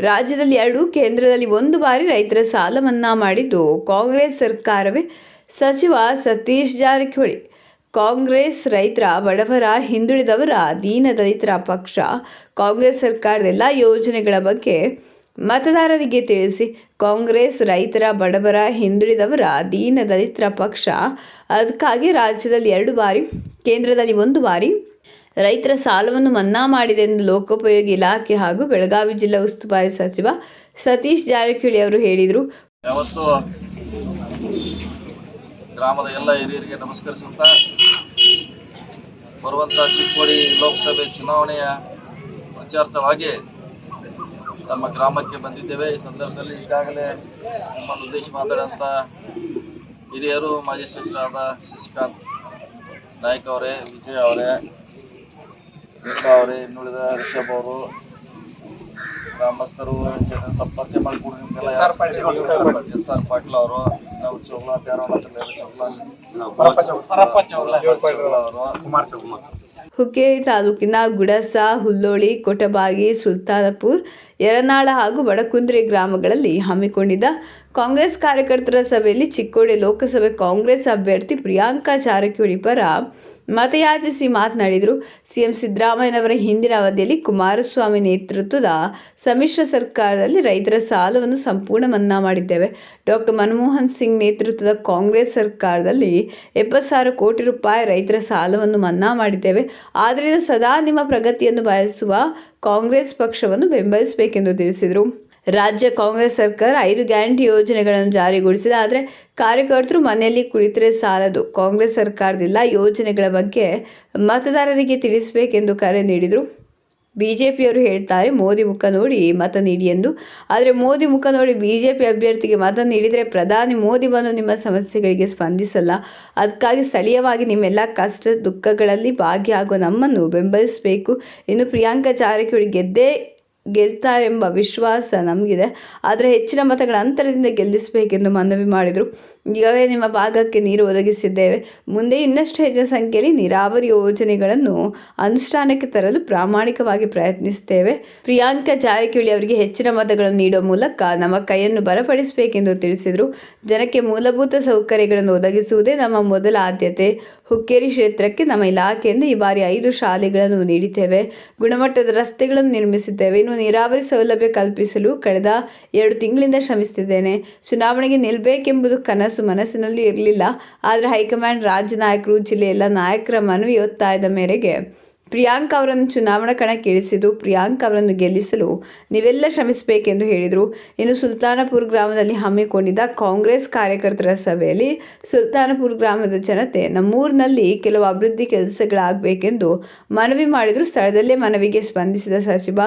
ರಾಜ್ಯದಲ್ಲಿ 2, ಕೇಂದ್ರದಲ್ಲಿ 1 ಬಾರಿ ರೈತರ ಸಾಲ ಮನ್ನಾ ಮಾಡಿದ್ದು ಕಾಂಗ್ರೆಸ್ ಸರ್ಕಾರವೇ. ಸಚಿವ ಸತೀಶ್ ಜಾರಕಿಹೊಳಿ. ಕಾಂಗ್ರೆಸ್ ರೈತರ, ಬಡವರ, ಹಿಂದುಳಿದವರ, ದೀನ ದಲಿತರ ಪಕ್ಷ. ಕಾಂಗ್ರೆಸ್ ಸರ್ಕಾರದ ಎಲ್ಲ ಯೋಜನೆಗಳ ಬಗ್ಗೆ ಮತದಾರರಿಗೆ ತಿಳಿಸಿ. ಕಾಂಗ್ರೆಸ್ ರೈತರ, ಬಡವರ, ಹಿಂದುಳಿದವರ, ದೀನ ದಲಿತರ ಪಕ್ಷ. ಅದಕ್ಕಾಗಿ ರಾಜ್ಯದಲ್ಲಿ 2 ಬಾರಿ, ಕೇಂದ್ರದಲ್ಲಿ 1 ಬಾರಿ ರೈತರ ಸಾಲವನ್ನು ಮನ್ನಾ ಮಾಡಿದೆ ಎಂದು ಲೋಕೋಪಯೋಗಿ ಇಲಾಖೆ ಹಾಗೂ ಬೆಳಗಾವಿ ಜಿಲ್ಲಾ ಉಸ್ತುವಾರಿ ಸಚಿವ ಸತೀಶ್ ಜಾರಕಿಹೊಳಿ ಅವರು ಹೇಳಿದರು. ಯಾವತ್ತು ಗ್ರಾಮದ ಎಲ್ಲ ಹಿರಿಯರಿಗೆ ನಮಸ್ಕರಿಸುತ್ತಾ ಬರುವಂಥ ಚಿಕ್ಕೋಡಿ ಲೋಕಸಭೆ ಚುನಾವಣೆಯ ಪ್ರಚಾರಾರ್ಥವಾಗಿ ನಮ್ಮ ಗ್ರಾಮಕ್ಕೆ ಬಂದಿದ್ದೇವೆ. ಈ ಸಂದರ್ಭದಲ್ಲಿ ಈಗಾಗಲೇ ನಮ್ಮನ್ನು ಉದ್ದೇಶ ಮಾತಾಡಿದಂಥ ಹಿರಿಯರು, ಮಾಜಿ ಸಚಿವರಾದ ಶಶಿಕಾಂತ್ ನಾಯ್ಕ ಅವರೇ, ವಿಜಯ್ ಅವರೇ, ಅವರೇ, ಇನ್ನುಳಿದ ರಿಷಬ್ ಅವರು, ಗ್ರಾಮಸ್ಥರು ಪರಿಚಯ ಮಾಡಿಕೊಡಿ. ನಿಮಗೆಲ್ಲ ಎಸ್ ಆರ್ ಪಾಟೀಲ್ ಅವರು, ನಾವು ಚೌಗ್ಲಾ ಅವರು, ಹುಕ್ಕೇರಿ ತಾಲೂಕಿನ ಗುಡಸ, ಹುಲ್ಲೋಳಿ, ಕೊಟಬಾಗಿ, ಸುಲ್ತಾನಪುರ, ಯರನಾಳ ಹಾಗೂ ಬಡಕುಂದ್ರಿ ಗ್ರಾಮಗಳಲ್ಲಿ ಹಮ್ಮಿಕೊಂಡಿದ್ದ ಕಾಂಗ್ರೆಸ್ ಕಾರ್ಯಕರ್ತರ ಸಭೆಯಲ್ಲಿ ಚಿಕ್ಕೋಡಿ ಲೋಕಸಭೆ ಕಾಂಗ್ರೆಸ್ ಅಭ್ಯರ್ಥಿ ಪ್ರಿಯಾಂಕಾ ಜಾರಕಿಹೊಳಿ ಪರ ಮತಯಾಚಿಸಿ ಮಾತನಾಡಿದರು. ಸಿಎಂ ಸಿದ್ದರಾಮಯ್ಯನವರ ಹಿಂದಿನ ಅವಧಿಯಲ್ಲಿ ಕುಮಾರಸ್ವಾಮಿ ನೇತೃತ್ವದ ಸಮ್ಮಿಶ್ರ ಸರ್ಕಾರದಲ್ಲಿ ರೈತರ ಸಾಲವನ್ನು ಸಂಪೂರ್ಣ ಮನ್ನಾ ಮಾಡಿದ್ದೇವೆ. ಡಾಕ್ಟರ್ ಮನಮೋಹನ್ ಸಿಂಗ್ ನೇತೃತ್ವದ ಕಾಂಗ್ರೆಸ್ ಸರ್ಕಾರದಲ್ಲಿ 70,000 ಕೋಟಿ ರೂಪಾಯಿ ರೈತರ ಸಾಲವನ್ನು ಮನ್ನಾ ಮಾಡಿದ್ದೇವೆ. ಆದ್ದರಿಂದ ಸದಾ ನಿಮ್ಮ ಪ್ರಗತಿಯನ್ನು ಬಯಸುವ ಕಾಂಗ್ರೆಸ್ ಪಕ್ಷವನ್ನು ಬೆಂಬಲಿಸಬೇಕೆಂದು ತಿಳಿಸಿದರು. ರಾಜ್ಯ ಕಾಂಗ್ರೆಸ್ ಸರ್ಕಾರ 5 ಗ್ಯಾರಂಟಿ ಯೋಜನೆಗಳನ್ನು ಜಾರಿಗೊಳಿಸಿದೆ. ಆದರೆ ಕಾರ್ಯಕರ್ತರು ಮನೆಯಲ್ಲಿ ಕುಳಿತರೆ ಸಾಲದು. ಕಾಂಗ್ರೆಸ್ ಸರ್ಕಾರದಿಂದ ಯೋಜನೆಗಳ ಬಗ್ಗೆ ಮತದಾರರಿಗೆ ತಿಳಿಸಬೇಕೆಂದು ಕರೆ ನೀಡಿದರು. ಬಿಜೆಪಿಯವರು ಹೇಳ್ತಾರೆ ಮೋದಿ ಮುಖ ನೋಡಿ ಮತ ನೀಡಿ ಎಂದು. ಆದರೆ ಮೋದಿ ಮುಖ ನೋಡಿ ಬಿಜೆಪಿ ಅಭ್ಯರ್ಥಿಗೆ ಮತ ನೀಡಿದರೆ ಪ್ರಧಾನಿ ಮೋದಿ ಬಂದು ನಿಮ್ಮ ಸಮಸ್ಯೆಗಳಿಗೆ ಸ್ಪಂದಿಸಲ್ಲ. ಅದಕ್ಕಾಗಿ ಸ್ಥಳೀಯವಾಗಿ ನಿಮ್ಮೆಲ್ಲ ಕಷ್ಟ ದುಃಖಗಳಲ್ಲಿ ಭಾಗಿಯಾಗುವ ನಮ್ಮನ್ನು ಬೆಂಬಲಿಸಬೇಕು. ಇನ್ನು ಪ್ರಿಯಾಂಕಾ ಜಾರಕಿಹೊಳಿ ಗೆಲ್ತಾರೆಂಬ ವಿಶ್ವಾಸ ನಮಗಿದೆ. ಆದರೆ ಹೆಚ್ಚಿನ ಮತಗಳ ಅಂತರದಿಂದ ಗೆಲ್ಲಿಸಬೇಕೆಂದು ಮನವಿ ಮಾಡಿದರು. ಈಗಾಗಲೇ ನಿಮ್ಮ ಭಾಗಕ್ಕೆ ನೀರು ಒದಗಿಸಿದ್ದೇವೆ. ಮುಂದೆ ಇನ್ನಷ್ಟು ಹೆಚ್ಚಿನ ಸಂಖ್ಯೆಯಲ್ಲಿ ನೀರಾವರಿ ಯೋಜನೆಗಳನ್ನು ಅನುಷ್ಠಾನಕ್ಕೆ ತರಲು ಪ್ರಾಮಾಣಿಕವಾಗಿ ಪ್ರಯತ್ನಿಸುತ್ತೇವೆ. ಪ್ರಿಯಾಂಕಾ ಜಾರಕಿಹೊಳಿ ಅವರಿಗೆ ಹೆಚ್ಚಿನ ಮತಗಳನ್ನು ನೀಡುವ ಮೂಲಕ ನಮ್ಮ ಕೈಯನ್ನು ಬಲಪಡಿಸಬೇಕೆಂದು ತಿಳಿಸಿದರು. ಜನಕ್ಕೆ ಮೂಲಭೂತ ಸೌಕರ್ಯಗಳನ್ನು ಒದಗಿಸುವುದೇ ನಮ್ಮ ಮೊದಲ ಆದ್ಯತೆ. ಹುಕ್ಕೇರಿ ಕ್ಷೇತ್ರಕ್ಕೆ ನಮ್ಮ ಇಲಾಖೆಯಿಂದ ಈ ಬಾರಿ 5 ಶಾಲೆಗಳನ್ನು ನೀಡಿದ್ದೇವೆ. ಗುಣಮಟ್ಟದ ರಸ್ತೆಗಳನ್ನು ನಿರ್ಮಿಸಿದ್ದೇವೆ. ಇನ್ನು ನೀರಾವರಿ ಸೌಲಭ್ಯ ಕಲ್ಪಿಸಲು ಕಳೆದ 2 ತಿಂಗಳಿಂದ ಶ್ರಮಿಸುತ್ತಿದ್ದೇನೆ. ಚುನಾವಣೆಗೆ ನಿಲ್ಲಬೇಕೆಂಬುದು ಕನಸು ಮನಸ್ಸಿನಲ್ಲಿ ಇರಲಿಲ್ಲ. ಆದರೆ ಹೈಕಮಾಂಡ್, ರಾಜ್ಯ ನಾಯಕರು, ಜಿಲ್ಲೆಯ ಎಲ್ಲ ನಾಯಕರ ಮನವಿ ಒತ್ತಾಯದ ಮೇರೆಗೆ ಪ್ರಿಯಾಂಕಾ ಅವರನ್ನು ಚುನಾವಣಾ ಕಣಕ್ಕೆ ಇಳಿಸಿದ್ದು, ಪ್ರಿಯಾಂಕಾ ಅವರನ್ನು ಗೆಲ್ಲಿಸಲು ನೀವೆಲ್ಲ ಶ್ರಮಿಸಬೇಕೆಂದು ಹೇಳಿದರು. ಇನ್ನು ಸುಲ್ತಾನಪುರ ಗ್ರಾಮದಲ್ಲಿ ಹಮ್ಮಿಕೊಂಡಿದ್ದ ಕಾಂಗ್ರೆಸ್ ಕಾರ್ಯಕರ್ತರ ಸಭೆಯಲ್ಲಿ ಸುಲ್ತಾನಪುರ ಗ್ರಾಮದ ಜನತೆ ನಮ್ಮೂರಿನಲ್ಲಿ ಕೆಲವು ಅಭಿವೃದ್ಧಿ ಕೆಲಸಗಳಾಗಬೇಕೆಂದು ಮನವಿ ಮಾಡಿದರು. ಸ್ಥಳದಲ್ಲೇ ಮನವಿಗೆ ಸ್ಪಂದಿಸಿದ ಸಚಿವ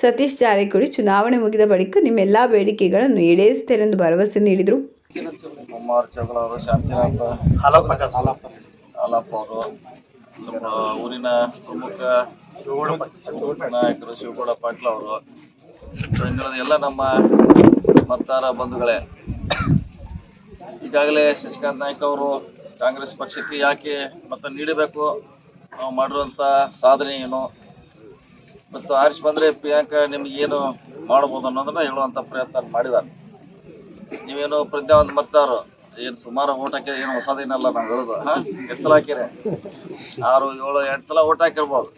ಸತೀಶ್ ಜಾರಕಿಹೊಳಿ ಚುನಾವಣೆ ಮುಗಿದ ಬಳಿಕ ನಿಮ್ಮೆಲ್ಲ ಬೇಡಿಕೆಗಳನ್ನು ಈಡೇರಿಸುತ್ತೇನೆಂದು ಭರವಸೆ ನೀಡಿದರು. ಕುಮಾರ್ ಚೌಗಲ ಅವರು, ಶಾಂತಿನಾಥ ಹಾಲಪ್ಪ ಅವರು, ನಮ್ಮ ಊರಿನ ಪ್ರಮುಖ ನಾಯಕರು ಶಿವಗೌಡ ಪಾಟೀಲ್ ಅವರು, ಇನ್ನುಳಿದ ಎಲ್ಲ ನಮ್ಮ ಮತದಾರ ಬಂಧುಗಳೇ, ಈಗಾಗಲೇ ಶಶಿಕಾಂತ್ ನಾಯ್ಕ ಅವರು ಕಾಂಗ್ರೆಸ್ ಪಕ್ಷಕ್ಕೆ ಯಾಕೆ ಮತ ನೀಡಬೇಕು, ನಾವು ಮಾಡಿರುವಂಥ ಸಾಧನೆ ಏನು ಮತ್ತು ಆರಿಸಿ ಬಂದರೆ ಪ್ರಿಯಾಂಕಾ ನಿಮಗೇನು ಮಾಡ್ಬೋದು ಅನ್ನೋದನ್ನ ಹೇಳುವಂಥ ಪ್ರಯತ್ನ ಮಾಡಿದ್ದಾರೆ. ನೀವೇನು ಪ್ರಜ್ಞಾವಂತ ಮತದಾರರು, ಏನು ಸುಮಾರು ಓಟ್ ಹಾಕಿದ್ರೆ ಏನು ಹೊಸದೇನಲ್ಲ ನಾವು ಹೇಳೋದು. ಎಷ್ಟು ಸಲ ಹಾಕಿರಿ? 6, 7, 8 ಸಲ ಓಟ್ ಹಾಕಿರ್ಬೋದು.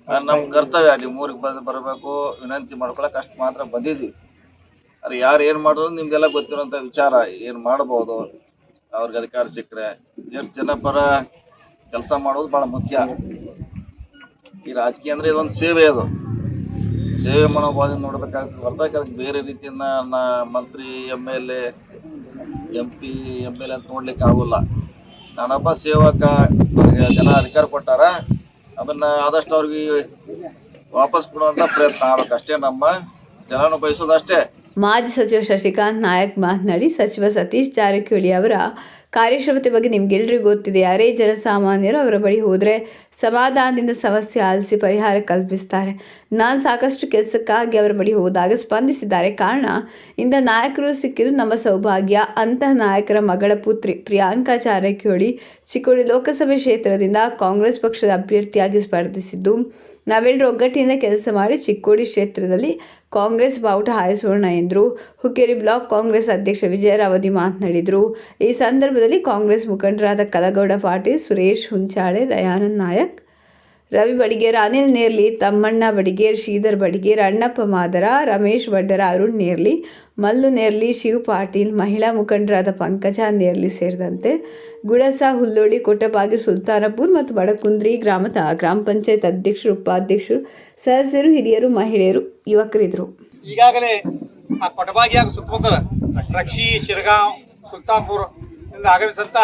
ನಮ್ಮ ಕರ್ತವ್ಯ ನೀವು ಊರಿಗೆ ಬರಬೇಕು, ವಿನಂತಿ ಮಾಡ್ಕೊಳಕ್ಕೆ ಅಷ್ಟು ಮಾತ್ರ ಬಂದಿದ್ದೀವಿ. ಅದು ಯಾರು ಏನು ಮಾಡೋದು ನಿಮ್ಗೆಲ್ಲ ಗೊತ್ತಿರೋಂಥ ವಿಚಾರ. ಏನು ಮಾಡ್ಬೋದು, ಅವ್ರಿಗೆ ಅಧಿಕಾರ ಸಿಕ್ಕರೆ ಎಷ್ಟು ಜನ ಪರ ಕೆಲಸ ಮಾಡೋದು ಭಾಳ ಮುಖ್ಯ. ಈ ರಾಜಕೀಯ ಅಂದರೆ ಇದೊಂದು ಸೇವೆ. ಅದು ಸೇವೆ ಮನೋಭಾವದಿಂದ ನೋಡ್ಬೇಕಾಗ್ತದೆ ಹೊರತಾಗಿ ಅದಕ್ಕೆ ಬೇರೆ ರೀತಿಯಿಂದ ಮಂತ್ರಿ, MLA, MP, MLA ಅಂತ ನೋಡ್ಲಿಕ್ಕೆ ಆಗೋಲ್ಲ. ನಾನೊಬ್ಬ ಸೇವಕ, ಜನ ಅಧಿಕಾರ ಕೊಟ್ಟಾರ, ಅದನ್ನ ಆದಷ್ಟು ಅವ್ರಿಗೆ ವಾಪಸ್ ಕೊಡುವಂಥ ಪ್ರಯತ್ನ ಆಗ್ಬೇಕು. ಅಷ್ಟೇ ನಮ್ಮ ಜನನು ಬಯಸೋದಷ್ಟೇ. ಮಾಜಿ ಸಚಿವ ಶಶಿಕಾಂತ್ ನಾಯಕ್ ಮಾತನಾಡಿ, ಸಚಿವ ಸತೀಶ್ ಜಾರಕಿಹೊಳಿ ಅವರ ಕಾರ್ಯಕ್ಷಮತೆ ಬಗ್ಗೆ ನಿಮ್ಗೆಲ್ರಿಗೂ ಗೊತ್ತಿದೆ. ಯಾರೇ ಜನಸಾಮಾನ್ಯರು ಅವರ ಬಳಿ ಹೋದರೆ ಸಮಾಧಾನದಿಂದ ಸಮಸ್ಯೆ ಆಲಿಸಿ ಪರಿಹಾರ ಕಲ್ಪಿಸ್ತಾರೆ. ನಾನು ಸಾಕಷ್ಟು ಕೆಲಸಕ್ಕಾಗಿ ಅವರ ಬಳಿ ಹೋದಾಗ ಸ್ಪಂದಿಸಿದ್ದಾರೆ. ಕಾರಣ ಇಂಥ ನಾಯಕರು ಸಿಕ್ಕಿದ್ದು ನಮ್ಮ ಸೌಭಾಗ್ಯ. ಅಂತಹ ನಾಯಕರ ಮಗಳ ಪುತ್ರಿ ಪ್ರಿಯಾಂಕಾ ಜಾರಕಿಹೊಳಿ ಚಿಕ್ಕೋಡಿ ಲೋಕಸಭೆ ಕ್ಷೇತ್ರದಿಂದ ಕಾಂಗ್ರೆಸ್ ಪಕ್ಷದ ಅಭ್ಯರ್ಥಿಯಾಗಿ ಸ್ಪರ್ಧಿಸಿದ್ದು, ನಾವೆಲ್ಲರೂ ಒಗ್ಗಟ್ಟಿನಿಂದ ಕೆಲಸ ಮಾಡಿ ಚಿಕ್ಕೋಡಿ ಕ್ಷೇತ್ರದಲ್ಲಿ ಕಾಂಗ್ರೆಸ್ ಬಾವುಟ ಹಾರಿಸೋಣ ಎಂದರು. ಹುಕ್ಕೇರಿ ಬ್ಲಾಕ್ ಕಾಂಗ್ರೆಸ್ ಅಧ್ಯಕ್ಷ ವಿಜಯರಾವದಿ ಮಾತನಾಡಿದರು. ಈ ಸಂದರ್ಭದಲ್ಲಿ ಕಾಂಗ್ರೆಸ್ ಮುಖಂಡರಾದ ಕಲಗೌಡ ಪಾಟೀಲ್, ಸುರೇಶ್ ಹುಂಚಾಳೆ, ದಯಾನಂದ್ ನಾಯಕ್, ರವಿ ಬಡಿಗೇರ್, ಅನಿಲ್ ನೇರ್ಲಿ, ತಮ್ಮಣ್ಣ ಬಡಿಗೇರ್, ಶ್ರೀಧರ್ ಬಡಿಗೇರ್, ಅಣ್ಣಪ್ಪ ಮಾದರ, ರಮೇಶ್ ವಡ್ಡರ, ಅರುಣ್ ನೇರ್ಲಿ, ಮಲ್ಲು ನೇರ್ಲಿ, ಶಿವ್ ಪಾಟೀಲ್, ಮಹಿಳಾ ಮುಖಂಡರಾದ ಪಂಕಜ ನೇರ್ಲಿ ಸೇರಿದಂತೆ ಗುಡಸ, ಹುಲ್ಲೋಳಿ, ಕೊಟಬಾಗಿ, ಸುಲ್ತಾನಪುರ್ ಮತ್ತು ಬಡಕುಂದ್ರಿ ಗ್ರಾಮದ ಗ್ರಾಮ ಪಂಚಾಯತ್ ಅಧ್ಯಕ್ಷರು, ಉಪಾಧ್ಯಕ್ಷರು, ಸದಸ್ಯರು, ಹಿರಿಯರು, ಮಹಿಳೆಯರು, ಯುವಕರಿದ್ದರು. ಈಗಾಗಲೇ ಆ ಕೊಟಬಾಗಿ ಹಾಗೂ ಸುತ್ತಮುತ್ತಲ ರಕ್ಷಿ, ಶಿರಗಾಂವ್, ಸುಲ್ತಾನ್ಪುರ್ ಇಂದ ಆಗಮಿಸಿದಂಥ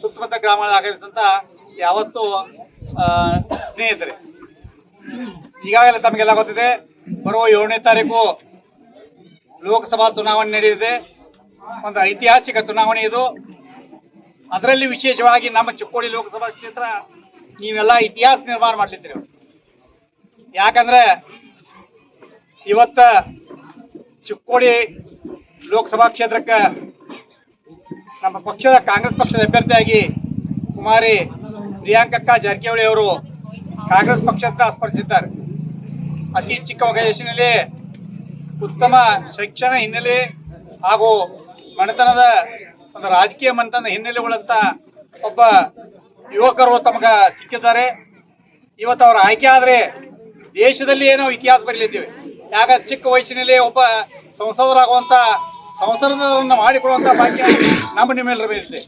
ಸುತ್ತಮುತ್ತ ಗ್ರಾಮಗಳ ಆಗಮಿಸಿದಂಥ ಯಾವತ್ತೂ ಸ್ನೇಹಿತರೆ, ಈಗಾಗಲೇ ತಮಗೆಲ್ಲ ಗೊತ್ತಿದೆ, ಬರುವ 7ನೇ ತಾರೀಕು ಲೋಕಸಭಾ ಚುನಾವಣೆ ನಡೆದಿದೆ. ಒಂದು ಐತಿಹಾಸಿಕ ಚುನಾವಣೆ ಇದು. ಅದರಲ್ಲಿ ವಿಶೇಷವಾಗಿ ನಮ್ಮ ಚಿಕ್ಕೋಡಿ ಲೋಕಸಭಾ ಕ್ಷೇತ್ರ ನೀವೆಲ್ಲ ಇತಿಹಾಸ ನಿರ್ಮಾಣ ಮಾಡಲಿದ್ದೀರಿ. ಯಾಕಂದ್ರೆ ಇವತ್ತ ಚಿಕ್ಕೋಡಿ ಲೋಕಸಭಾ ಕ್ಷೇತ್ರಕ್ಕೆ ನಮ್ಮ ಪಕ್ಷದ ಕಾಂಗ್ರೆಸ್ ಪಕ್ಷದ ಅಭ್ಯರ್ಥಿಯಾಗಿ ಕುಮಾರಿ ಪ್ರಿಯಾಂಕಕ್ಕ ಜಾರಕಿಹೊಳಿ ಅವರು ಕಾಂಗ್ರೆಸ್ ಪಕ್ಷದಿಂದ ಸ್ಪರ್ಧಿಸಿದ್ದಾರೆ. ಅತಿ ಚಿಕ್ಕ ವಯಸ್ಸಿನಲ್ಲಿ ಉತ್ತಮ ಶಿಕ್ಷಣ ಹಿನ್ನೆಲೆ ಹಾಗೂ ಮನೆತನದ ಒಂದು ರಾಜಕೀಯ ಮನೆತನದ ಹಿನ್ನೆಲೆಗಳಂತ ಒಬ್ಬ ಯುವಕರು ತಮಗೆ ಸಿಕ್ಕಿದ್ದಾರೆ. ಇವತ್ತು ಅವರು ಆಯ್ಕೆ ಆದರೆ ದೇಶದಲ್ಲಿ ಏನೋ ಇತಿಹಾಸ ಬರಲಿದ್ದೇವೆ. ಯಾಕ ಚಿಕ್ಕ ವಯಸ್ಸಿನಲ್ಲಿ ಒಬ್ಬ ಸಂಸದರಾಗುವಂಥ ಸಂಸದರನ್ನು ಮಾಡಿಕೊಡುವಂಥ ಭಾಗ್ಯ ನಮ್ಮ ನಿಮ್ಮೆಲ್ಲರ ಮೇಲಿದೆ.